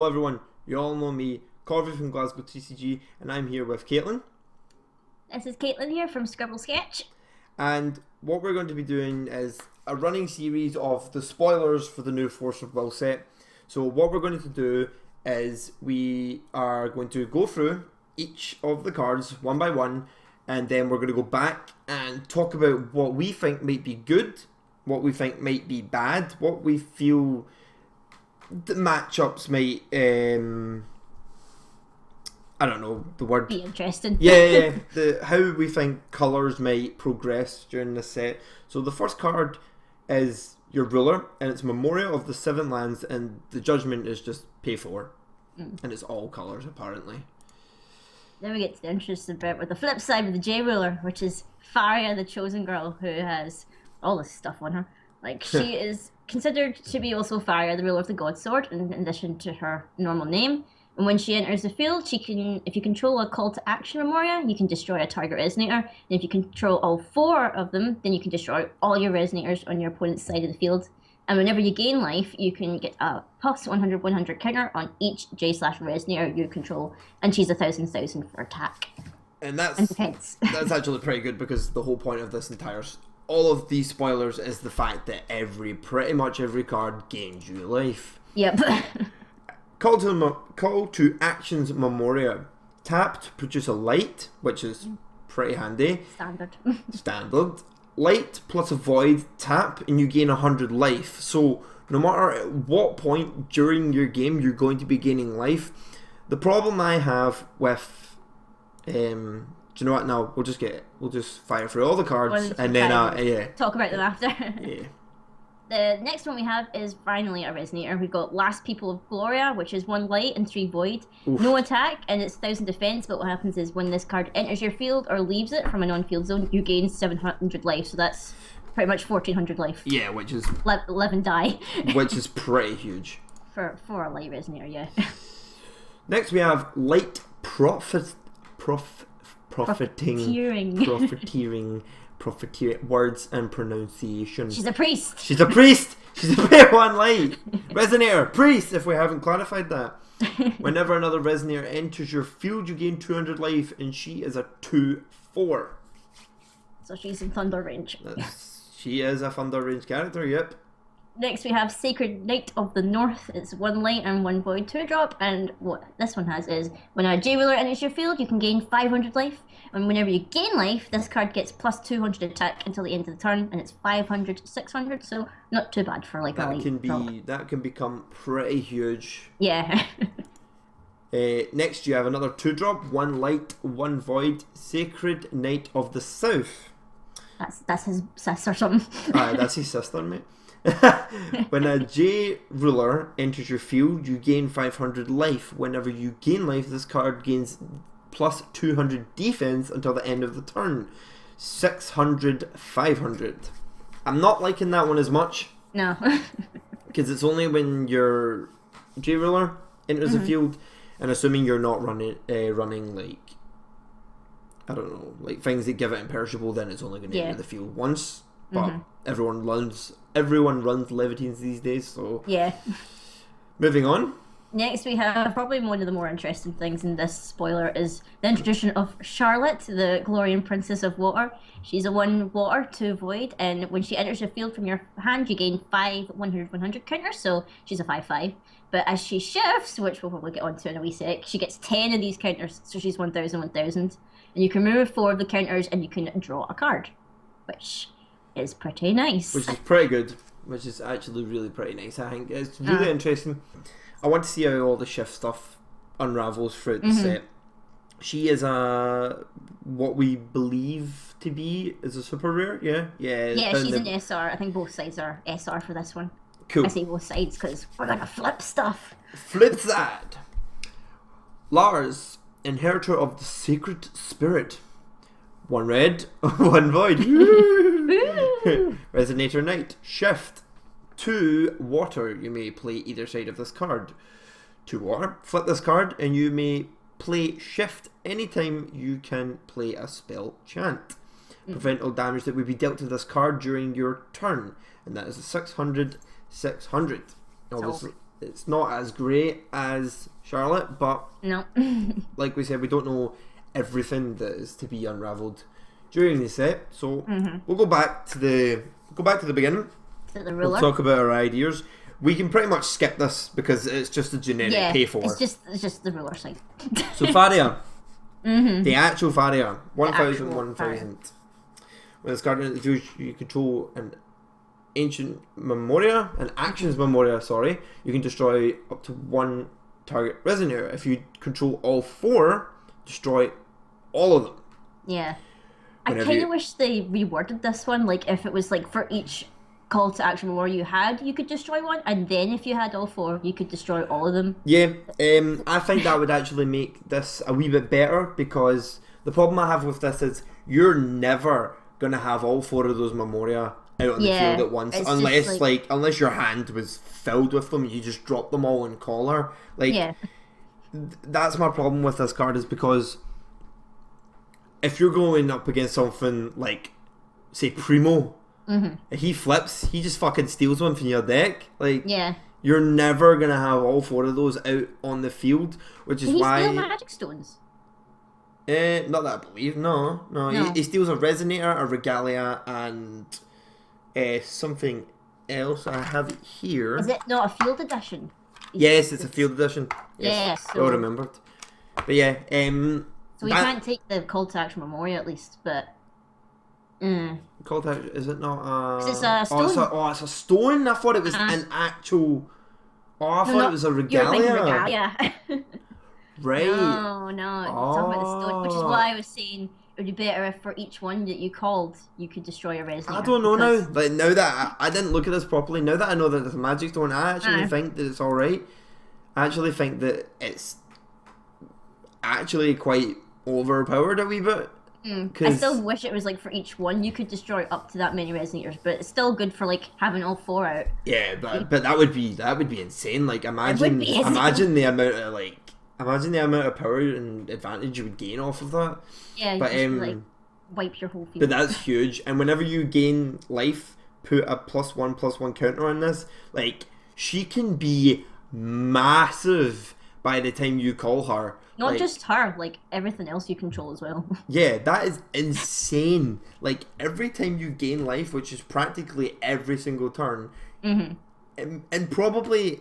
Hello everyone, you all know me, Corvey from Glasgow TCG, and I'm here with Caitlin. This is Caitlin here from Scibble Sketch. And what we're going to be doing is a running series of the spoilers for the new Force of Will set. So what we're going to do is we are going to go through each of the cards one by one, and then we're going to go back and talk about what we think might be good, what we think might be bad, what we feel the matchups might I don't know the word. Be interesting. Yeah. How we think colours might progress during this set. So the first card is your ruler, and it's Memorial of the Seven Lands, and the judgment is just pay 4. And it's all colours apparently. Then we get to the interesting bit with the flip side of the J ruler, which is Faria, the chosen girl, who has all this stuff on her. Like, she is considered to be also Faria, the ruler of the God Sword, in addition to her normal name. And when she enters the field, she can, if you control a call to action Memoria, you can destroy a target resonator. And if you control all 4 of them, then you can destroy all your resonators on your opponent's side of the field. And whenever you gain life, you can get a plus 100/100 counter on each J/resonator you control, and she's 1,000 for attack. And that's defense. That's actually pretty good, because the whole point of this entire all of these spoilers is the fact that pretty much every card gains you life. Yep. Call to actions Memoria. Tap to produce a light, which is pretty handy. Standard. Light plus a void, tap, and you gain 100 life. So no matter at what point during your game you're going to be gaining life. The problem I have with do you know what? No, we'll just fire through all the cards and then talk about them after. Yeah. The next one we have is finally a resonator. We've got Last People of Gloria, which is 1 light and 3 void. Oof. No attack, and it's 1,000 defense, but what happens is when this card enters your field or leaves it from a non-field zone, you gain 700 life, so that's pretty much 1,400 life. Yeah, which is 11 die. Which is pretty huge. For a light resonator, yeah. Next we have Light Profiteering words and pronunciation. She's a priest. She's a priest. She's a pair 1 light. Resonator. Priest, if we haven't clarified that. Whenever another resonator enters your field, you gain 200 life, and she is a 2/4. So she's in thunder range. She is a thunder range character, yep. Next we have Sacred Knight of the North. It's 1 light and 1 void 2-drop, and what this one has is when a J ruler enters your field, you can gain 500 life, and whenever you gain life, this card gets plus 200 attack until the end of the turn, and it's 500/600, so not too bad for like a light. That can become pretty huge. Yeah. Next you have another 2-drop, 1 light, 1 void, Sacred Knight of the South. That's his sister or something. That's his sister, mate. When a J ruler enters your field, you gain 500 life. Whenever you gain life, this card gains plus 200 defense until the end of the turn. 600/500. I'm not liking that one as much. No. Because it's only when your J ruler enters the field, and assuming you're not running like, I don't know, like things that give it imperishable, then it's only going to enter the field once. But everyone runs Levitines these days, so yeah. Moving on. Next we have probably one of the more interesting things in this spoiler is the introduction of Charlotte, the Glorian Princess of Water. She's a 1 water, 2 void, and when she enters the field from your hand, you gain 5 100/100 counters, so she's a 5/5. But as she shifts, which we'll probably get onto in a wee sec, she gets 10 of these counters, so she's 1,000/1,000. And you can remove 4 of the counters, and you can draw a card, which is pretty nice. Which is pretty good. Which is actually really pretty nice. I think it's really interesting. I want to see how all the shift stuff unravels throughout the set. She is what we believe to be is a super rare. Yeah, she's an SR. I think both sides are SR for this one. Cool. I say both sides because we're gonna flip stuff. Flip that. Lars, inheritor of the sacred spirit. 1 red, 1 void. Resonator Knight. Shift. 2 water. You may play either side of this card. 2 water. Flip this card and you may play shift anytime you can play a spell chant. Prevent all damage that would be dealt to this card during your turn. And that is a 600/600. It's not as great as Charlotte, but No. like we said, we don't know everything that is to be unravelled during the set. So we'll go back to the beginning. To the We'll ruler. talk about our ideas. We can pretty much skip this because it's just a generic pay for. It's just the ruler side. So Faria. The actual Faria. 1,000, actual 1,000. When it's guarded in the field, you control an ancient memoria, an actions memoria, sorry. You can destroy up to one target resonator. If you control all 4, destroy all of them. Yeah. Whenever I kind you- of wish they reworded this one, like if it was like for each call to action memoria you had, you could destroy one, and then if you had all 4, you could destroy all of them. Yeah, I think that would actually make this a wee bit better, because the problem I have with this is you're never going to have all 4 of those memoria out on the field at once, it's unless just unless your hand was filled with them and you just drop them all in collar. Like, Yeah. that's my problem with this card, is because if you're going up against something like, say, Primo, if he flips, he just fucking steals one from your deck. Like, Yeah. you're never going to have all 4 of those out on the field, which is Can he why... steal magic stones? Not that I believe, no. No. He steals a Resonator, a Regalia, and something else. I have it here. Is it not a field edition? Yes, it's a field edition. Yeah, Yes, so- well remembered. But yeah, So we can't take the call to action memoria at least, but call to action, is it not a... 'Cause it's a stone. It's a stone? I thought it was an actual... Oh, I thought it was a You're Regalia. thinking regalia. Right. No, it's talking about the stone, which is why I was saying it would be better if for each one that you called, you could destroy a resonator. I don't know because- now. Like, now that I didn't look at this properly, now that I know that it's a magic stone, I actually Aye. think that it's alright. I actually think that it's actually quite overpowered a wee bit. I 'Cause- still wish it was like for each one you could destroy up to that many resonators, but it's still good for like having all 4 out. Yeah, but that would be insane. Like, imagine be insane. imagine the amount of power and advantage you would gain off of that. Yeah, you But just like wipe your whole field. but that's huge. And whenever you gain life, put a +1/+1 counter on this. Like, she can be massive by the time you call her. Not Like, just her, like everything else you control as well. yeah, that is insane. Like, every time you gain life, which is practically every single turn, and probably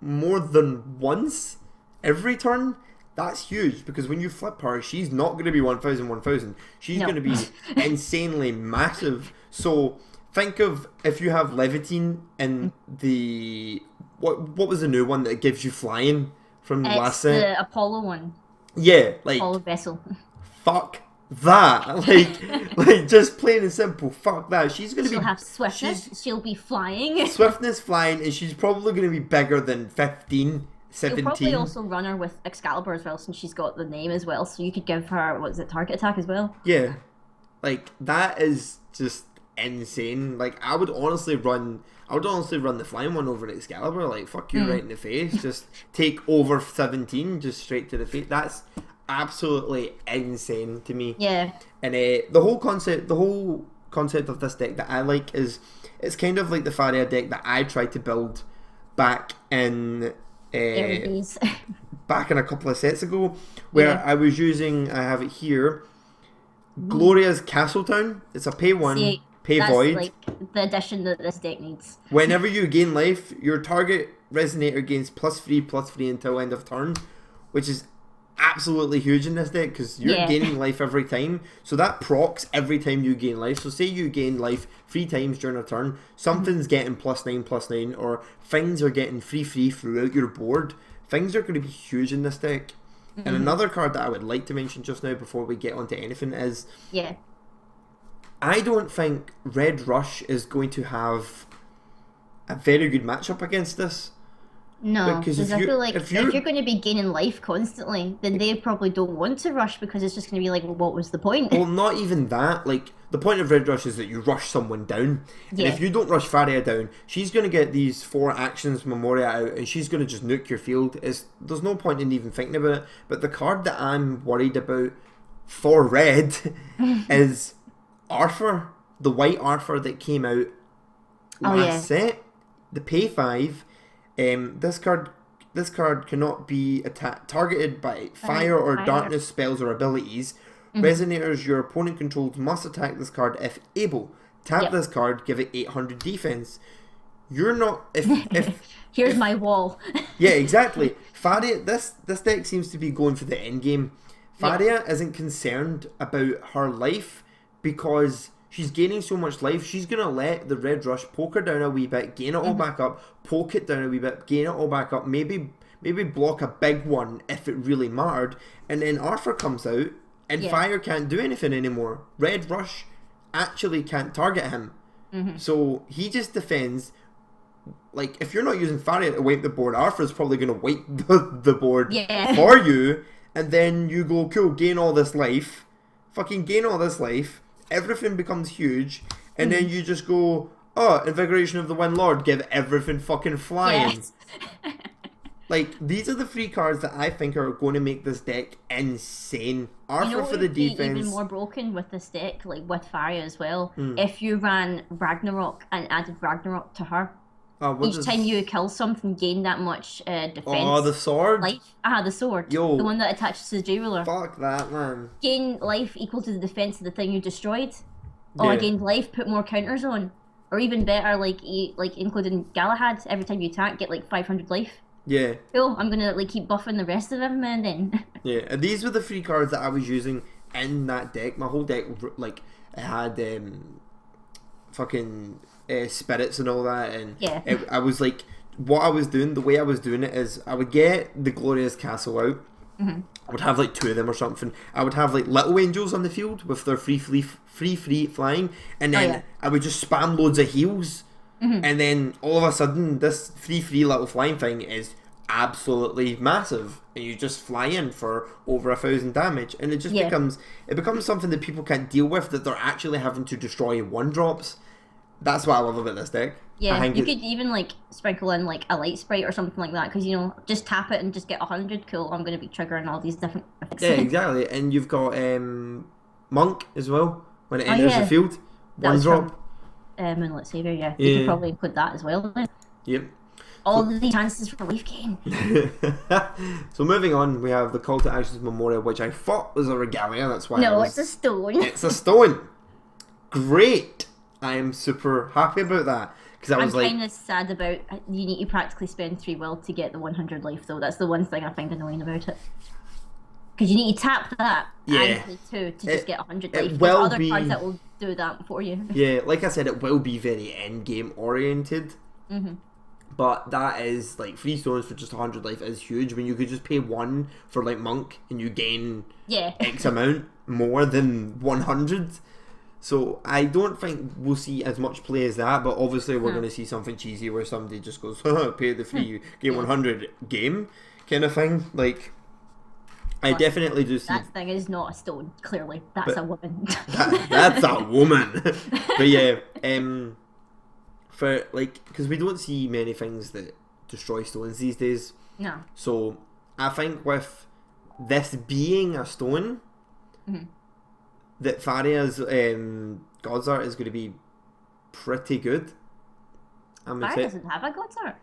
more than once every turn, that's huge, because when you flip her, she's not going to be 1,000, 1,000. She's No. going to be insanely massive. So think of if you have Levitine in the... What was the new one that gives you flying from the last It's set? the Apollo one, Yeah, like... Apollo vessel. Fuck that. Like just plain and simple, fuck that. She's gonna She'll be have swiftness. She'll be flying. swiftness, flying, and she's probably gonna be bigger than 15, You'll 17. probably also run her with Excalibur as well, since she's got the name as well. So you could give her target attack as well. Yeah, like that is just insane. Like, I would honestly run the flying one over Excalibur. Like, fuck you right in the face. Just take over 17, just straight to the face. That's absolutely insane to me. Yeah. And the whole concept of this deck that I like is, it's kind of like the Faria deck that I tried to build back in Aries. back in a couple of sets ago, where Yeah. I was using, I have it here, Gloria's Castle Town. It's a pay one, See, pay that's void. like the addition that this deck needs. Whenever you gain life, your target resonator gains +3/+3 until end of turn, which is absolutely huge in this deck, because you're Yeah. gaining life every time. So that procs every time you gain life. So say you gain life 3 times during a turn, something's getting +9/+9, or things are getting free throughout your board. Things are going to be huge in this deck. And another card that I would like to mention just now before we get onto anything is, Yeah. I don't think Red Rush is going to have a very good matchup against this. No, Because because if I you- feel like if if you're- you're going to be gaining life constantly, then they probably don't want to rush, because it's just going to be like, well, what was the point? Well, not even that. Like, the point of Red Rush is that you rush someone down. And Yeah. if you don't rush Faria down, she's going to get these 4 actions Memoria out, and she's going to just nuke your field. There's no point in even thinking about it. But the card that I'm worried about for red is Arthur, the white Arthur that came out last Oh, yeah. set. The pay 5, This card cannot be targeted by fire or darkness spells or abilities. Resonators your opponent controls must attack this card if able. Tap this card, give it 800 defense. You're not if here's my wall. Yeah, exactly. Faria, this deck seems to be going for the end game. Faria isn't concerned about her life because she's gaining so much life. She's gonna let the red rush poke her down a wee bit, gain it all back up, poke it down a wee bit, gain it all back up, maybe block a big one if it really mattered, and then Arthur comes out and fire can't do anything anymore. Red rush actually can't target him. So he just defends. Like, if you're not using Faria to wipe the board, Arthur's probably going to wipe the board for you, and then you go, cool, gain all this life, everything becomes huge, and then you just go, oh, Invigoration of the Wind Lord, give everything fucking flying. Yes. Like, these are the 3 cards that I think are going to make this deck insane. Arthur for the defense. Even more broken with this deck, like with Faria as well, if you ran Ragnarok and added Ragnarok to her. Each time you kill something, gain that much defense. Oh, the sword? Life. The sword. Yo, the one that attaches to the J Ruler. Fuck that, man. Gain life equal to the defense of the thing you destroyed. Oh, I gained life, put more counters on. Or even better, like including Galahad, every time you attack, get like 500 life. Yeah. Cool, I'm gonna like keep buffing the rest of them and then. Yeah, and these were the 3 cards that I was using in that deck. My whole deck, like, it had fucking spirits and all that, and I was like, what I was doing, the way I was doing it is I would get the Glorias Castle out. I would have like 2 of them or something. I would have like little angels on the field with their free flying, and then I would just spam loads of heals, and then all of a sudden this free little flying thing is absolutely massive, and you just fly in for over 1,000 damage, and it just becomes something that people can't deal with, that they're actually having to destroy 1-drops. That's what I love about this deck. Yeah, you could even like sprinkle in like a light sprite or something like that, because just tap it and just get 100. Cool, I'm going to be triggering all these different effects. Yeah, exactly. And you've got Monk as well when it enters the field. 1-drop. Moonlit Savior, you could probably include that as well. Then. Yep. All the chances for life gain. So moving on, we have the Call to Actions Memorial, which I thought was a regalia. That's why. No, it's a stone. It's a stone. Great. I am super happy about that, because I was like, I'm kind of sad about you need to practically spend 3 will to get the 100 life though. That's the one thing I find annoying about it, because you need to tap that and play 2 to just get 100 life. There's other cards that will do that for you. Yeah, like I said, it will be very end game oriented. But that is like 3 stones for just 100 life is huge, when you could just pay 1 for like Monk and you gain X amount more than 100. So I don't think we'll see as much play as that, but obviously we're going to see something cheesy where somebody just goes, pay the fee, game 100 game kind of thing. Like, I definitely do see... That thing is not a stone, clearly. That's a woman. That's a woman. But yeah, for like, because we don't see many things that destroy stones these days. No. So I think with this being a stone... that Faria's God's Art is going to be pretty good. Faria doesn't have a God's Art.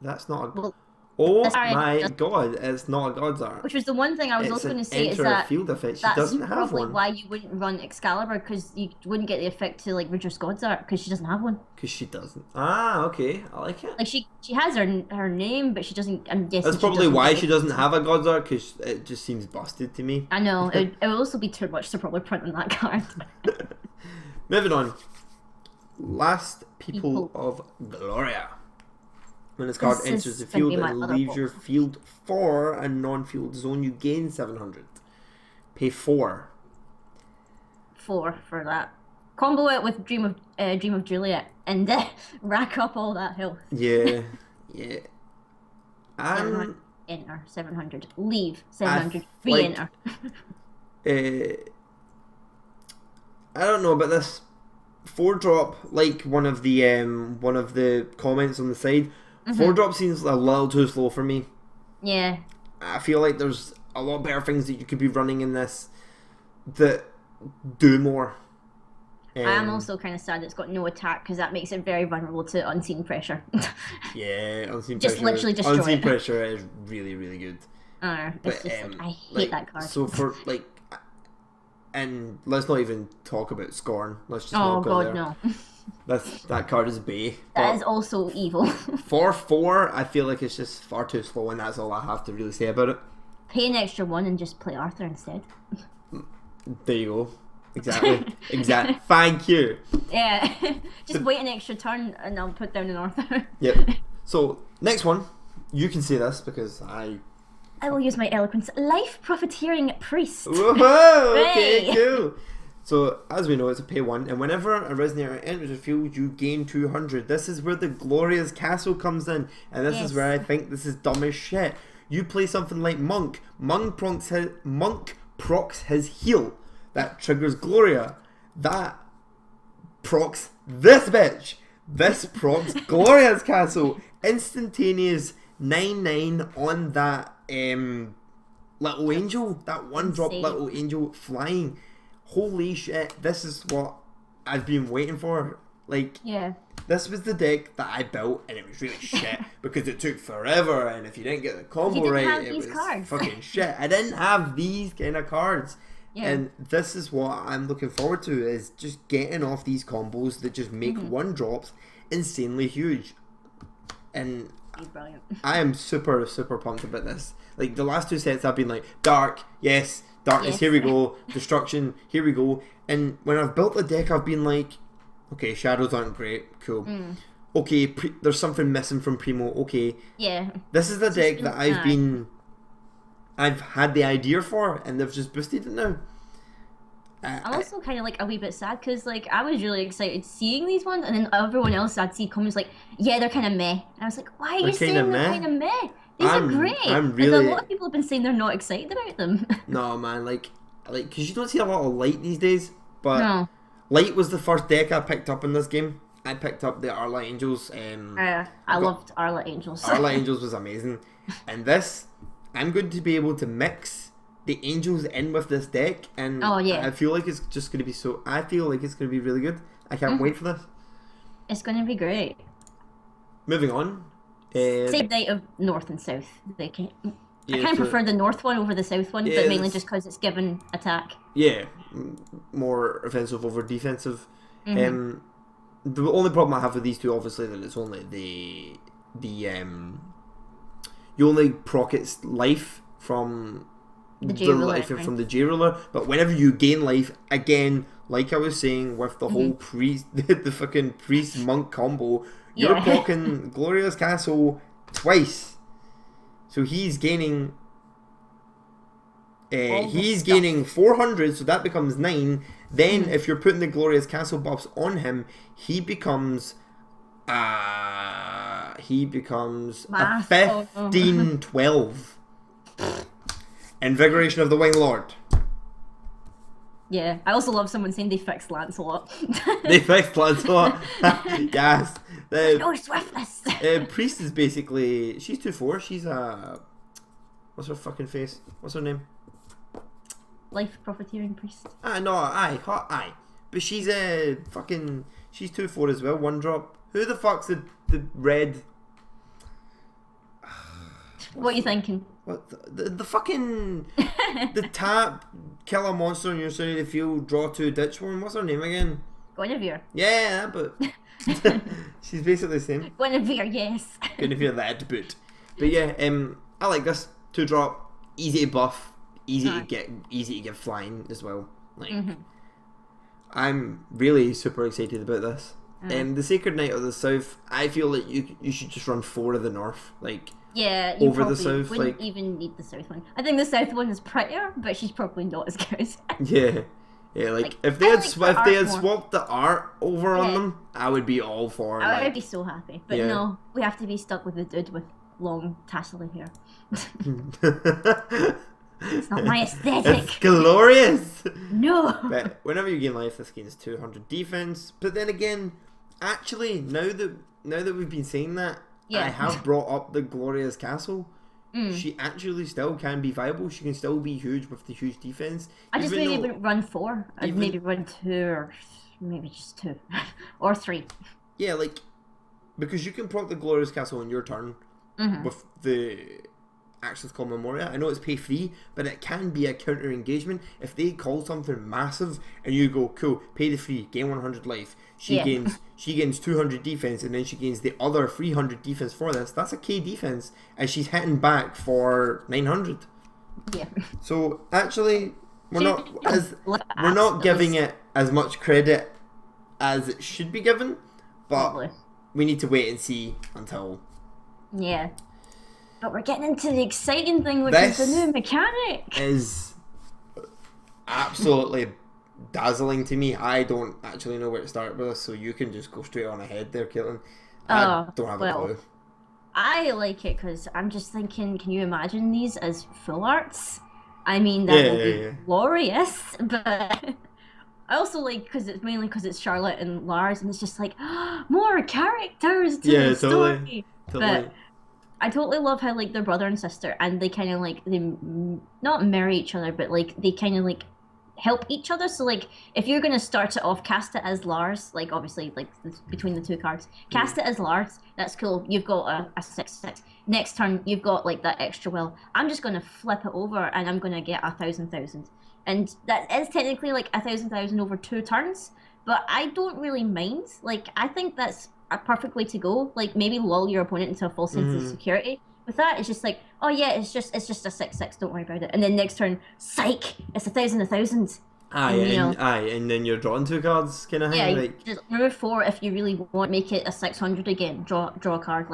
That's not a... Oh my god, it's not a God's Art. Which was the one thing I was also going to say, is that field effect. She that's doesn't have probably one. why you wouldn't run Excalibur, because you wouldn't get the effect to like Ridger's God's Art, because she doesn't have one. Because she doesn't. Ah, okay, I like it. Like she has her name, but she doesn't. I'm guessing that's probably why she doesn't have a God's Art, because it just seems busted to me. I know. it would also be too much to probably print on that card. Moving on. Last People of Gloria. When this card enters the field, it leaves your field for a non-field zone. You gain 700. Pay 4. 4 for that. Combo it with Dream of Juliet and rack up all that health. Yeah. Enter 700. Leave 700. Re-enter. I don't know about this 4-drop. Like one of the comments on the side. 4-drop seems a little too slow for me. Yeah. I feel like there's a lot better things that you could be running in this that do more. I am also kind of sad it's got no attack because that makes it very vulnerable to unseen pressure. Yeah, unseen Just pressure. literally destroy Unseen it. pressure is really, really good. It's just I hate that card. So for and let's not even talk about Scorn. Let's just Oh not go there. god, no. That card is bae. That is also evil. For 4, I feel like it's just far too slow, and that's all I have to really say about it. Pay an extra 1 and just play Arthur instead. There you go. Exactly. Thank you. Yeah. Just wait an extra turn and I'll put down an Arthur. Yep. So, next one. You can say this because I will use my eloquence. Life Profiteering Priest. Whoa! Okay, cool. So, as we know, it's a pay 1, and whenever a Resonator enters the field, you gain 200. This is where the Glorias Castle comes in, and this is where I think this is dumb as shit. You play something like Monk. Monk procs his heal. That triggers Gloria. That procs this bitch. This procs Gloria's Castle. Instantaneous 9/9 on that little angel. That 1-drop little angel flying. Holy shit, this is what I've been waiting for. Like, this was the deck that I built, and it was really shit because it took forever, and if you didn't get the combo right, it was fucking shit. I didn't have these kind of cards. And this is what I'm looking forward to, is just getting off these combos that just make 1-drops insanely huge. And brilliant. I am super, super pumped about this. Like, the last 2 sets I've been like, dark, yes, darkness, here we go, destruction, here we go. And when I've built the deck, I've been like, okay, shadows aren't great, cool. Okay, there's something missing from Primo, okay. Yeah. This is the deck that I've had the idea for, and they've just boosted it now. I'm also kind of like a wee bit sad because like I was really excited seeing these ones, and then everyone else I'd see comments like, yeah, they're kind of meh. And I was like, why are you saying they're kind of meh? These are great. I'm really... And a lot of people have been saying they're not excited about them. No, man, like, because you don't see a lot of Light these days, but no. Light was the first deck I picked up in this game. I picked up the Arla Angels. I loved Arla Angels. Arla Angels was amazing. And this, I'm going to be able to mix the Angels in with this deck, and I feel like it's just going to be I feel like it's going to be really good. I can't wait for this. It's going to be great. Moving on. Same night of North and South. I kind of prefer the North one over the South one, but mainly just because it's given attack. Yeah, more offensive over defensive. The only problem I have with these two, obviously, that it's only you only proc its life from from the J ruler, but whenever you gain life, again, like I was saying with the whole priest, the fucking priest monk combo, you're procking Gloria's Castle twice, so he's gaining. He's gaining 400, so that becomes 9. Then, if you're putting the Gloria's Castle buffs on him, he becomes a 15-12. Invigoration of the Wing Lord. Yeah, I also love someone saying they fixed Lancelot. They fixed Lancelot. Yes. No swiftness. Priest is basically, she's 2/4. She's a, what's her fucking face? What's her name? Life Profiteering Priest. Aye. But she's a fucking, she's 2/4 as well. 1-drop. Who the fuck's the red? What are you thinking? What the fucking the tap, kill a monster on your side of the field, draw 2, ditch 1. What's her name again? Guinevere. Yeah, but she's basically the same. Guinevere, yes. Guinevere that boot. But yeah, I like this 2-drop, easy to buff, easy to get flying as well. Like, I'm really super excited about this. The Sacred Knight of the South, I feel like you should just run 4 of the North, like. Yeah, you over the South, wouldn't even need the South one. I think the South one is prettier, but she's probably not as good. Yeah, like if they had swapped the art over on them, I would be all for it. I would be so happy. But no, we have to be stuck with the dude with long tassely hair. It's not my aesthetic. It's glorious. No. But whenever you gain life, this gains 200 defense. But then again, actually, now that we've been saying that. Yeah. I have brought up the Gloria's Castle. She actually still can be viable. She can still be huge with the huge defense. I just maybe wouldn't run 4. I'd maybe run 2 or maybe just 2 or 3. Yeah, like, because you can proc the Glorias Castle on your turn with the actions called Memoria. I know it's pay free, but it can be a counter engagement. If they call something massive and you go, cool, pay the free, gain 100 life. She gains 200 defense, and then she gains the other 300 defense for this. That's a K defense, and she's hitting back for 900. Yeah. So actually, we're not giving it as much credit as it should be given, but Probably. we need to wait and see until. Yeah. But we're getting into the exciting thing, which is the new mechanic. Is absolutely dazzling to me. I don't actually know where to start with this, so you can just go straight on ahead there, Caitlin. I don't have a clue. I like it because I'm just thinking, can you imagine these as full arts? I mean, that would be glorious, but I also like because it's Charlotte and Lars, and it's just like more characters to the story. Totally. But I totally love how like they're brother and sister, and they kind of like they not marry each other, but like they kind of like help each other. So like if you're gonna start it off, cast it as Lars, like obviously like between the 2 cards, cast it as Lars. That's cool. You've got a 6/6. Next turn you've got like that extra will. I'm just gonna flip it over and I'm gonna get 1,000,000, and that is technically like 1,000,000 over 2 turns. But I don't really mind. Like I think that's a perfect way to go. Like maybe lull your opponent into a false sense of security. With that, it's just like, oh yeah, it's just a 6/6. Don't worry about it. And then next turn, psych, it's 1,000,000. And then you're drawing 2 cards, kind of thing. Yeah, like just move 4 if you really want. Make it a 600 again. Draw a card.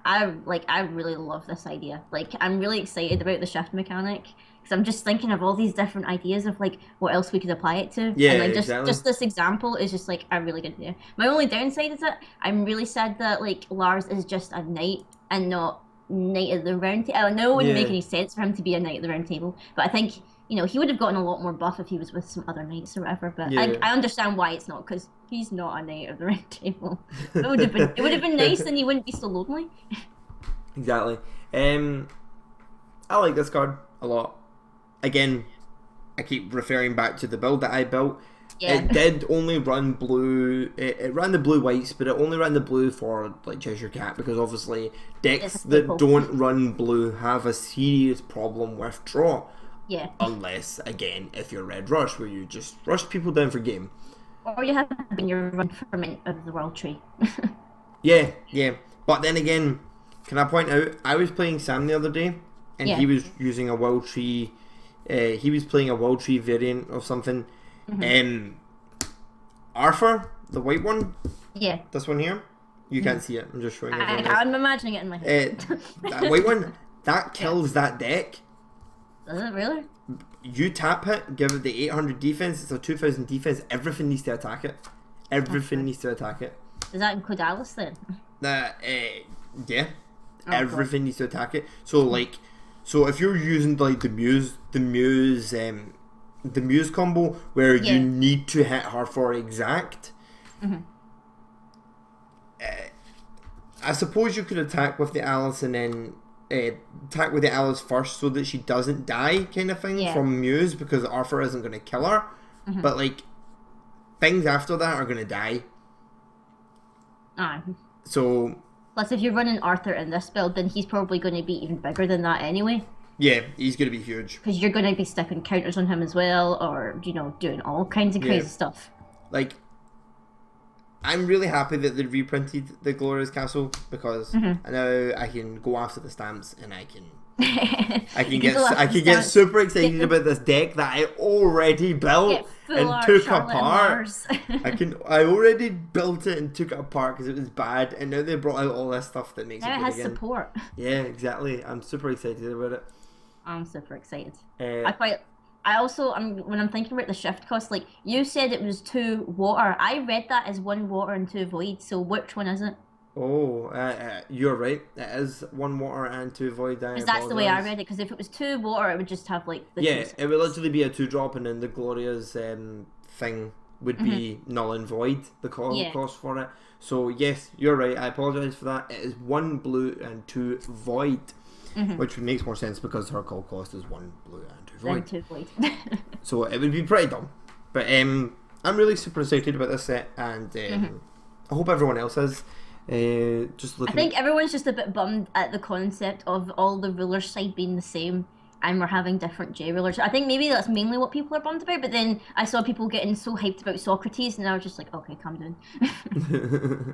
I really love this idea. Like I'm really excited about the shift mechanic. Because I'm just thinking of all these different ideas of like what else we could apply it to. Yeah, and like exactly. just this example is just like a really good idea. My only downside is that I'm really sad that like Lars is just a knight and not Knight of the Round Table. I know it wouldn't make any sense for him to be a Knight of the Round Table, but I think he would have gotten a lot more buff if he was with some other knights or whatever. But I understand why it's not, because he's not a Knight of the Round Table. It would have been nice, and he wouldn't be so lonely. Exactly. I like this card a lot. Again, I keep referring back to the build that I built. Yeah. It did only run blue. It ran the blue whites, but it only ran the blue for like Cheshire Cat, because obviously decks that don't run blue have a serious problem with draw. Yeah. Unless, again, if you're Red Rush, where you just rush people down for game. Or you have in your run Ferment of the World Tree. Yeah. But then again, can I point out, I was playing Sam the other day, and he was using a World Tree. He was playing a World Tree variant of something. Arthur, the white one. Yeah. This one here. You can't see it. I'm just showing you. I'm imagining it in my head. That white one, that kills that deck. Does it really? You tap it, give it the 800 defense, it's a 2000 defense, everything needs to attack it. Needs to attack it. Does that include Alice then? Yeah. Everything needs to attack it. So if you're using like the Muse combo where you need to hit her for exact, I suppose you could attack with the Alice and then attack with the Alice first so that she doesn't die, kind of thing, from Muse, because Arthur isn't going to kill her. But like things after that are going to die. So plus, if you're running Arthur in this build, then he's probably going to be even bigger than that anyway. Yeah, he's going to be huge. Because you're going to be sticking counters on him as well, or, doing all kinds of crazy stuff. Like, I'm really happy that they reprinted the Glorias Castle, because now I can go after the stamps, and I can get super excited about this deck that I already built and took apart. I already built it and took it apart because it was bad, and now they brought out all this stuff that makes it good has again. Support. Yeah, exactly. I'm super excited about it. I'm super excited. When I'm thinking about the shift cost, like you said, it was 2 water. I read that as 1 water and 2 void. So which one is it? Oh, you're right. It is 1 water and 2 void. Because that's the way I read it. Because if it was 2 water, it would just have like the it would literally be a 2-drop, and then the Gloria's thing would be null and void. The cost for it. So yes, you're right. I apologize for that. It is 1 blue and 2 void, which makes more sense because her call cost is 1 blue and 2 void. And 2 void. So it would be pretty dumb. But I'm really super excited about this set, and I hope everyone else is. Just looking. I think everyone's just a bit bummed at the concept of all the rulers side being the same, and we're having different J rulers. I think maybe that's mainly what people are bummed about. But then I saw people getting so hyped about Socrates, and I was just like, okay, calm down.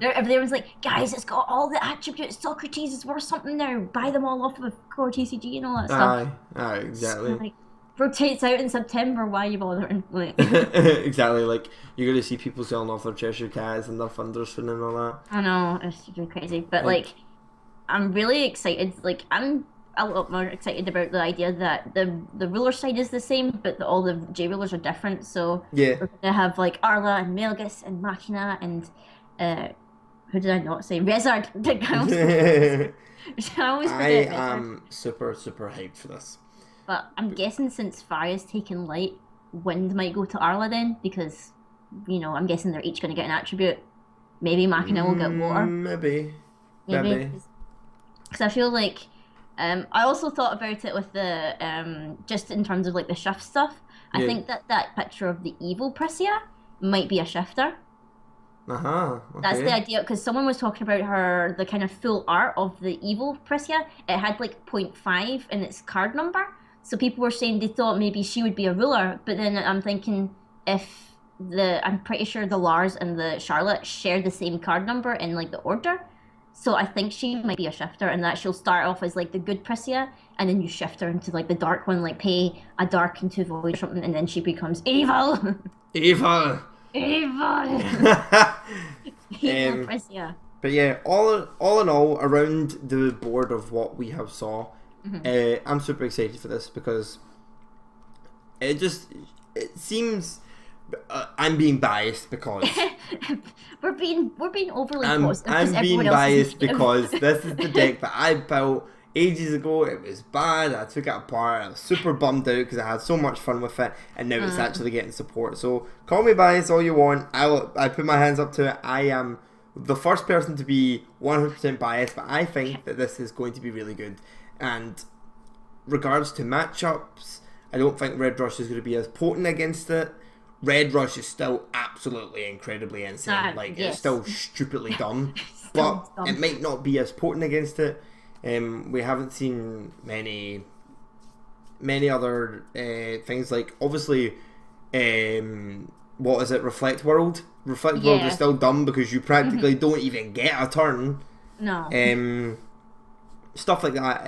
Everyone's like, guys, it's got all the attributes. Socrates is worth something now. Buy them all off of core TCG and all that stuff. Aye, exactly. So, like, rotates out in September. Why are you bothering? Like, exactly. Like, you're gonna see people selling off their Cheshire Cats and their Thundersfin and all that. I know, it's really crazy. But like, I'm really excited. Like, I'm a lot more excited about the idea that the ruler side is the same, but all the J rulers are different. So yeah, we're gonna have like Arla and Melgus and Machina and who did I not say? Rezard. I always forget Rezard. am super hyped for this. But I'm guessing since Faria's taken light, Wind might go to Arla then, because I'm guessing they're each going to get an attribute. Maybe Machina will get water. Maybe. Because I feel like I also thought about it with the just in terms of like the shift stuff. I think that picture of the evil Priscia might be a shifter. Okay. That's the idea, because someone was talking about the kind of full art of the evil Priscia. It had like 0.5 in its card number. So people were saying they thought maybe she would be a ruler, but then I'm thinking I'm pretty sure the Lars and the Charlotte share the same card number in like the order. So I think she might be a shifter, and that she'll start off as like the good Priscia, and then you shift her into like the dark one, like pay a dark into void or something, and then she becomes evil. Evil Priscia. But yeah, all in all, around the board of what we have saw, I'm super excited for this because it seems I'm being biased because we're being overly positive. I'm being biased because this is the deck that I built ages ago. It was bad. I took it apart. I was super bummed out because I had so much fun with it, and now it's actually getting support. So call me biased all you want. I put my hands up to it. I am the first person to be 100% biased, but I think that this is going to be really good. And regards to matchups, I don't think Red Rush is going to be as potent against it. Red Rush is still absolutely incredibly insane. It's still stupidly dumb, but it might not be as potent against it. We haven't seen many other things, like obviously what is it, Reflect World is still dumb because you practically don't even get a turn. No. Stuff like that.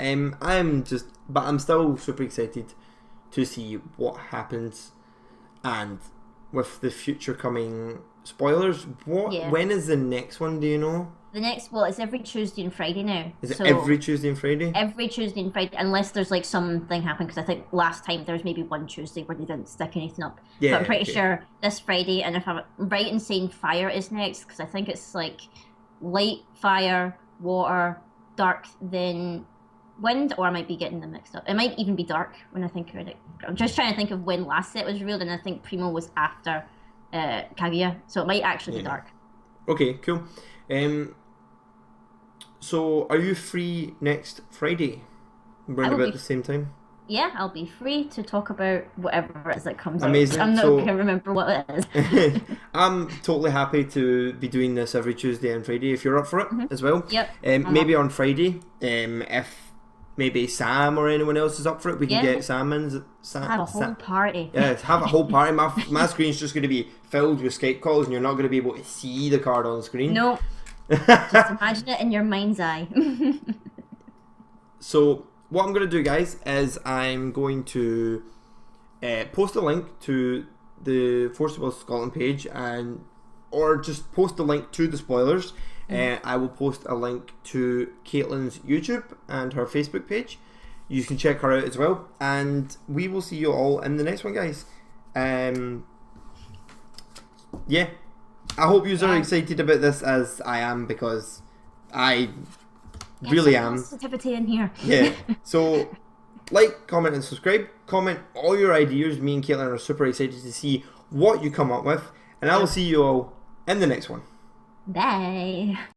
But I'm still super excited to see what happens, and with the future coming spoilers, when is the next one, do you know? The next, it's every Tuesday and Friday now. Is it every Tuesday and Friday? Every Tuesday and Friday, unless there's like something happened, because I think last time there was maybe one Tuesday where they didn't stick anything up. Yeah, but I'm pretty sure this Friday, and if I'm right in saying fire is next, because I think it's like light, fire, water, dark, then wind, or I might be getting them mixed up. It might even be dark when I think about it. I'm just trying to think of when last set was revealed, and I think Primo was after Kaguya, so it might actually be dark. Okay, cool. So are you free next Friday? Around about the same time? Yeah, I'll be free to talk about whatever it is that comes Amazing. out. I'm not going to remember what it is. I'm totally happy to be doing this every Tuesday and Friday if you're up for it as well. Yep. Maybe on Friday, if maybe Sam or anyone else is up for it, we can get Sam in. Have a whole party. Yeah, have a whole party. My screen's just going to be filled with Skype calls, and you're not going to be able to see the card on the screen. No. Just imagine it in your mind's eye. So what I'm going to do, guys, is I'm going to post a link to the Forcible Scotland page, or just post a link to the spoilers. I will post a link to Caitlin's YouTube and her Facebook page. You can check her out as well, and we will see you all in the next one, guys. Yeah, I hope you are excited about this as I am, because I really am. Positivity in here. Yeah. So, like, comment, and subscribe. Comment all your ideas. Me and Caitlin are super excited to see what you come up with, and I will see you all in the next one. Bye.